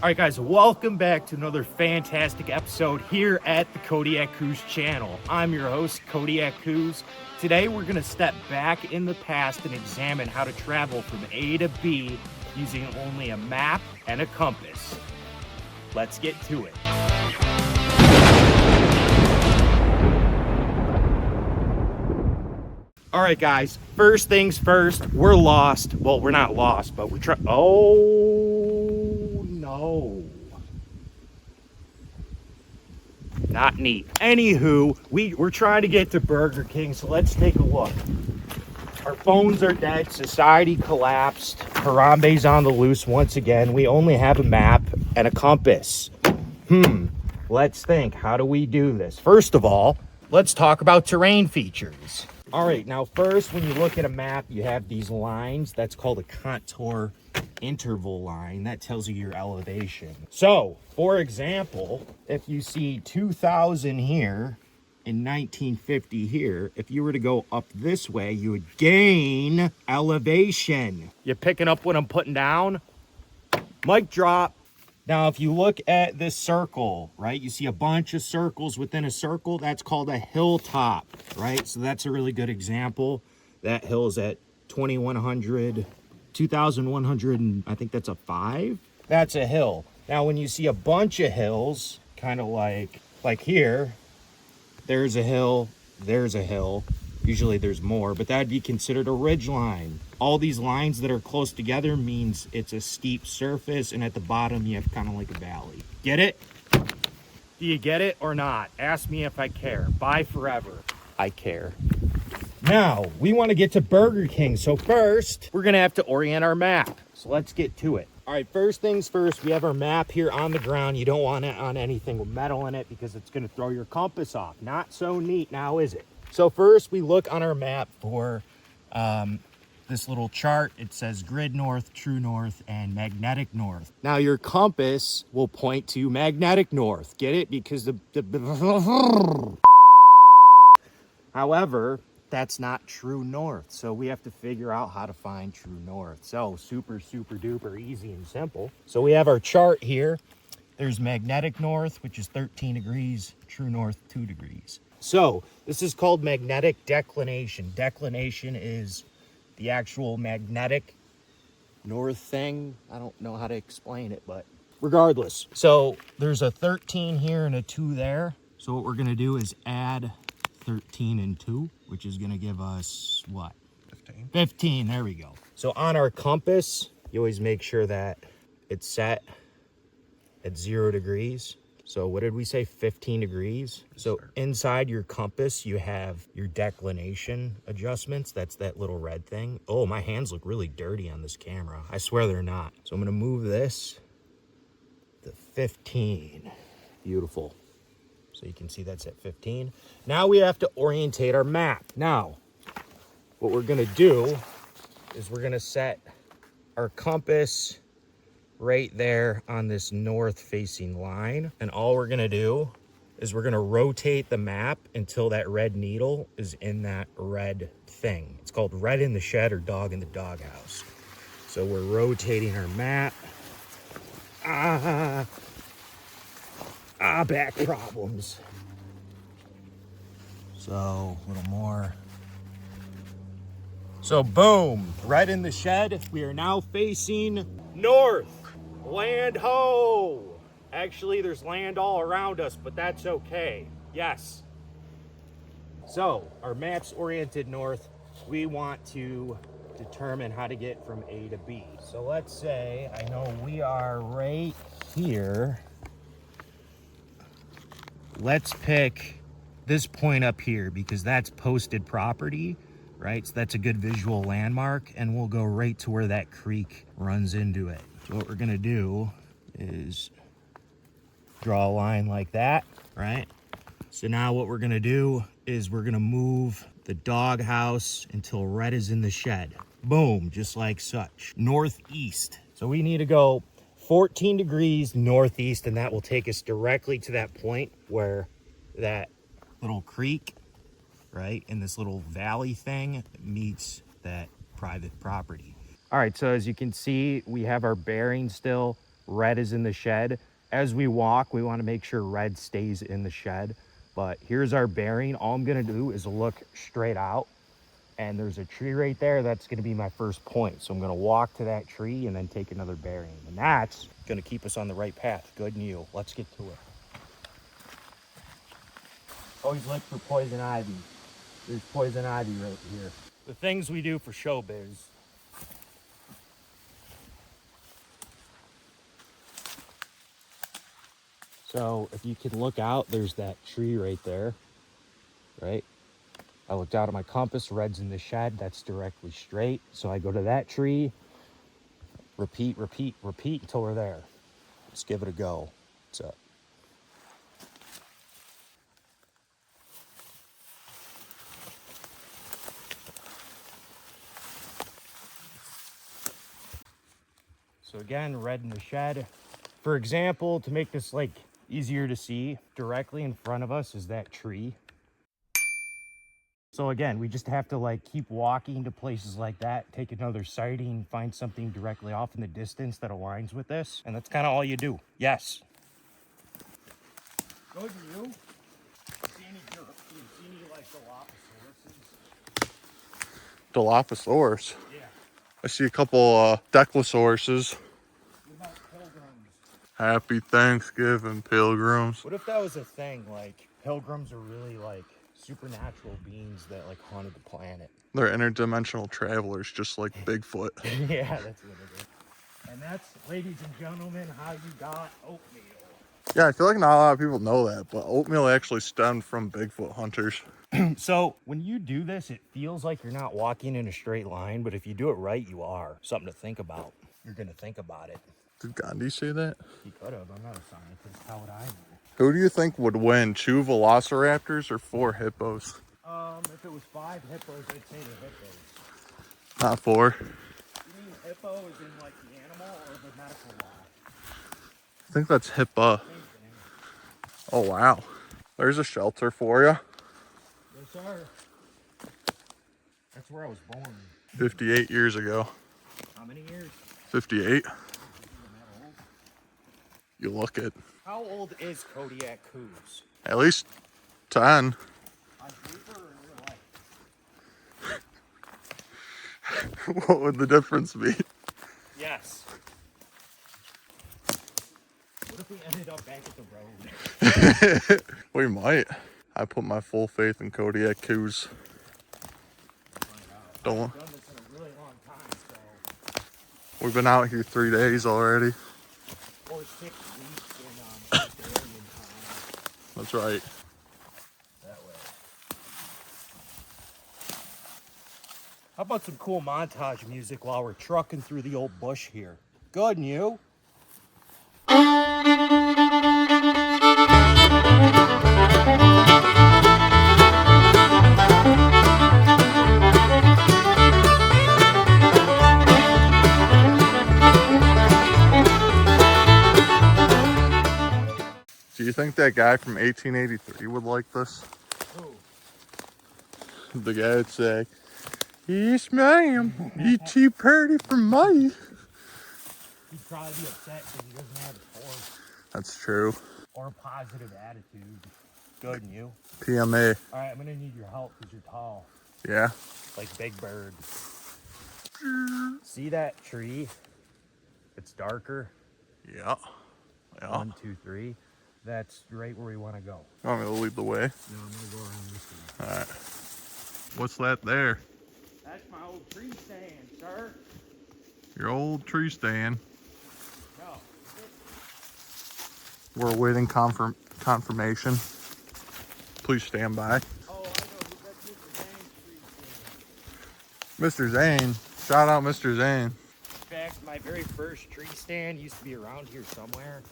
All right, guys, welcome back to another fantastic episode here at the Kodiak Cruise channel. I'm your host, Kodiak Cruise. Today, we're going to step back in the past and examine how to travel from A to B using only a map and a compass. Let's get to it. All right, guys, first things first, we're lost. Well, we're not lost, but we're oh, no. Not neat. Anywho, we're trying to get to Burger King, so let's take a look. Our phones are dead. Society collapsed. Harambe's on the loose once again. We only have a map and a compass. Let's think. How do we do this? First of all, let's talk about terrain features. All right, now first, when you look at a map, you have these lines. That's called a contour interval line. That tells you your elevation. So, for example, if you see 2000 here and 1950 here, if you were to go up this way, you would gain elevation. You picking up what I'm putting down? Mic drop. Now, if you look at this circle, right, you see a bunch of circles within a circle. That's called a hilltop, right? So that's a really good example. That hill is at 2100, 2100, and I think that's a 5. That's a hill. Now, when you see a bunch of hills, kind of like here, there's a hill, there's a hill. Usually there's more, but that'd be considered a ridge line. All these lines that are close together means it's a steep surface, and at the bottom you have kind of like a valley. Get it? Do you get it or not? Ask me if I care. Bye forever. I care. Now, we want to get to Burger King, so first, we're gonna have to orient our map. So let's get to it. All right, first things first, we have our map here on the ground. You don't want it on anything with metal in it because it's gonna throw your compass off. Not so neat now, is it? So first, we look on our map for this little chart. It says grid north, true north, and magnetic north. Now, your compass will point to magnetic north. Get it? Because However, that's not true north. So we have to figure out how to find true north. So super, super duper easy and simple. So we have our chart here. There's magnetic north, which is 13 degrees, true north, 2 degrees. So this is called magnetic declination. Declination is the actual magnetic north thing. I don't know how to explain it, but regardless. So there's a 13 here and a 2 there. So what we're gonna do is add 13 and 2, which is gonna give us what? 15. 15, there we go. So on our compass, you always make sure that it's set at 0 degrees. So what did we say, 15 degrees? So inside your compass, you have your declination adjustments. That's that little red thing. Oh, my hands look really dirty on this camera. I swear they're not. So I'm gonna move this to 15. Beautiful. So you can see that's at 15. Now we have to orientate our map. Now, what we're gonna do is we're gonna set our compass right there on this north facing line. And all we're gonna do is we're gonna rotate the map until that red needle is in that red thing. It's called red in the shed or dog in the doghouse. So we're rotating our map. Back problems. So a little more. So boom, red in the shed. We are now facing north. Land ho! Actually, there's land all around us, but that's okay. Yes. So, our map's oriented north. We want to determine how to get from A to B. So let's say, I know we are right here. Let's pick this point up here because that's posted property, right? So that's a good visual landmark, and we'll go right to where that creek runs into it. So what we're gonna do is draw a line like that, right? So now what we're gonna do is we're gonna move the doghouse until red is in the shed. Boom, just like such. Northeast. So we need to go 14 degrees northeast, and that will take us directly to that point where that little creek, right, in this little valley thing meets that private property. All right, so as you can see, we have our bearing still. red is in the shed. As we walk, we want to make sure red stays in the shed. But here's our bearing. All I'm going to do is look straight out, and there's a tree right there. That's going to be my first point. So I'm going to walk to that tree and then take another bearing. And that's going to keep us on the right path. Good Neil. Let's get to it. Always look for poison ivy. There's poison ivy right here. The things we do for showbiz. So if you can look out, there's that tree right there, right? I looked out at my compass, red's in the shed, that's directly straight. So I go to that tree, repeat, repeat, repeat until we're there. Let's give it a go. What's up? So again, red in the shed. For example, to make this like easier to see, directly in front of us is that tree. So again, we just have to like keep walking to places like that, take another sighting, find something directly off in the distance that aligns with this. And that's kind of all you do. Yes. Good, you? See any like Dilophosaurus? Dilophosaurus? Yeah. I see a couple Declosauruses. What about pilgrims? Happy Thanksgiving, pilgrims. What if that was a thing? Like pilgrims are really like supernatural beings that like haunted the planet. They're interdimensional travelers, just like Bigfoot. Yeah, that's what it is. And that's, ladies and gentlemen, how you got oatmeal. Yeah, I feel like not a lot of people know that, but oatmeal actually stemmed from Bigfoot hunters. So when you do this, it feels like you're not walking in a straight line, but if you do it right, you are. Something to think about. You're going to think about it. Did Gandhi say that? He could have. I'm not a scientist. How would I know? Who do you think would win, 2 velociraptors or 4 hippos? If it was 5 hippos, I'd say the hippos. Not 4. You mean hippo is in like the animal or the medical law? I think that's hippo. Same thing. Oh, wow. There's a shelter for you. Yes, sir. That's where I was born. 58 years ago. How many years? 58. You look it. How old is Kodiak Coos? At least 10. On paper or in real life? What would the difference be? Yes. What if we ended up back at the road? We might. I put my full faith in Kodiak Coos. Don't. I've done this in a really long time, so. We've been out here 3 days already. Or 6 weeks in Bulgarian time. That's right. That way. How about some cool montage music while we're trucking through the old bush here? Good, and you? Do you think that guy from 1883 would like this? Who? The guy would say, "Yes, ma'am. You too pretty for me." He'd probably be upset because he doesn't have a horse That's true. or a positive attitude. Good, and you? PMA. All right, I'm going to need your help because you're tall. Yeah. Like Big Bird. See that tree? It's darker. Yeah. Yeah. 1, 2, 3. That's right where we want to go. You want me to lead the way? No, I'm going to go around this way. All right. What's that there? That's my old tree stand, sir. Your old tree stand. No. We're awaiting confirmation. Please stand by. Oh, I know. That's Mr. Zane's tree stand. Mr. Zane. Shout out Mr. Zane. In fact, my very first tree stand used to be around here somewhere.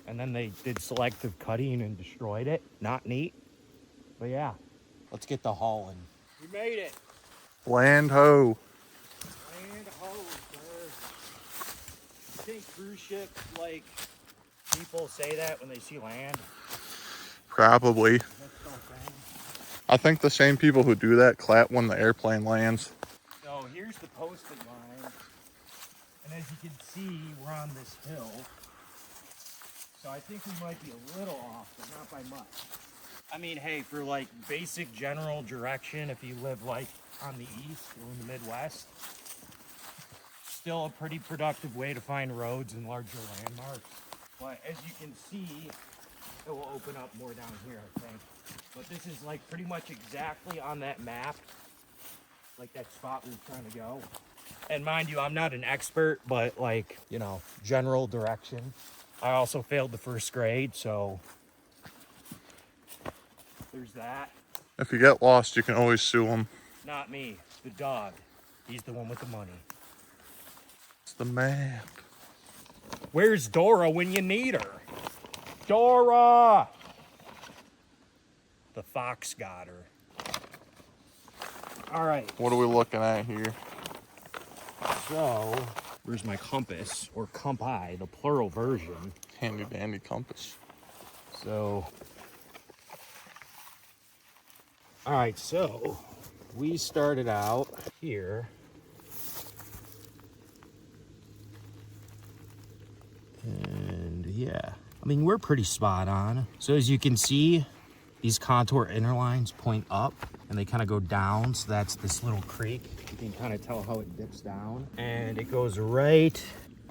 And then they did selective cutting and destroyed it. Not neat. But yeah, let's get the hauling. We made it. Land ho. Land ho, sir. You think cruise ships, like, people say that when they see land? Probably. That's so thing. I think the same people who do that clap when the airplane lands. So here's the posted line. And as you can see, we're on this hill. So I think we might be a little off, but not by much. I mean, hey, for like basic general direction, if you live like on the east or in the Midwest, still a pretty productive way to find roads and larger landmarks. But as you can see, it will open up more down here, I think. But this is like pretty much exactly on that map, like that spot we were trying to go. And mind you, I'm not an expert, but like, you know, general direction. I also failed the first grade, so there's that. If you get lost, you can always sue him. Not me, the dog. He's the one with the money. It's the map. Where's Dora when you need her? Dora! The fox got her. All right. What are we looking at here? So, where's my compass, or compi, the plural version. Handy dandy compass. So, all right, so we started out here. And yeah, I mean, we're pretty spot on. So as you can see, these contour interlines point up and they kind of go down. So that's this little creek. You can kind of tell how it dips down and it goes right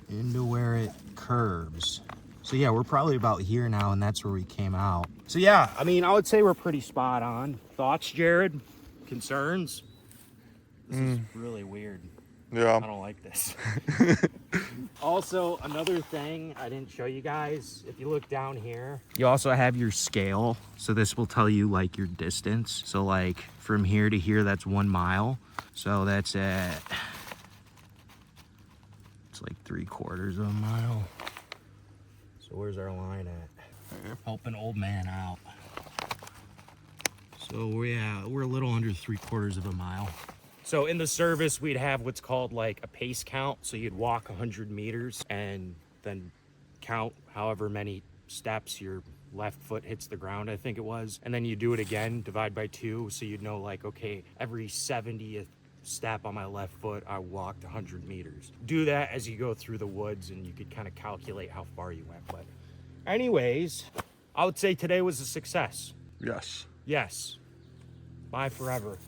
into where it curves. So yeah, we're probably about here now and that's where we came out. So yeah, I mean, I would say we're pretty spot on. Thoughts, Jared? Concerns? This is really weird. Yeah. I don't like this. Also, another thing I didn't show you guys, if you look down here, you also have your scale. So this will tell you like your distance. So like from here to here, that's 1 mile. So that's at, it's like 3/4 of a mile. So where's our line at? Help an old man out. So yeah, we're a little under 3/4 of a mile. So in the service, we'd have what's called like a pace count. So you'd walk 100 meters and then count however many steps your left foot hits the ground, I think it was. And then you do it again, divide by 2. So you'd know like, okay, every 70th step on my left foot, I walked 100 meters. Do that as you go through the woods and you could kind of calculate how far you went. But anyways, I would say today was a success. Yes. Yes. Bye forever.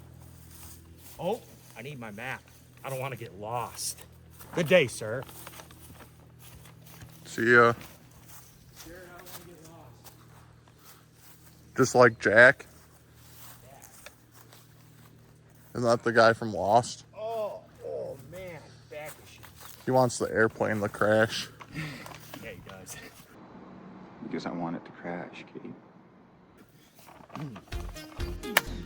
Oh, I need my map. I don't want to get lost. Good day, sir. See ya. Jared, I don't want to get lost. Just like Jack. Isn't that the guy from Lost? Oh man, back issues. He wants the airplane to crash. Yeah, he does. Because I want it to crash, Kate.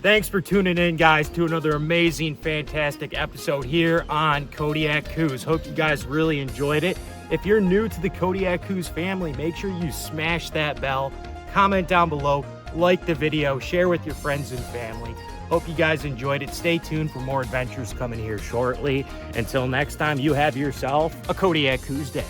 Thanks for tuning in, guys, to another amazing, fantastic episode here on Kodiak Coos. Hope you guys really enjoyed it. If you're new to the Kodiak Coos family, make sure you smash that bell, comment down below, like the video, share with your friends and family. Hope you guys enjoyed it. Stay tuned for more adventures coming here shortly. Until next time, you have yourself a Kodiak Coos day.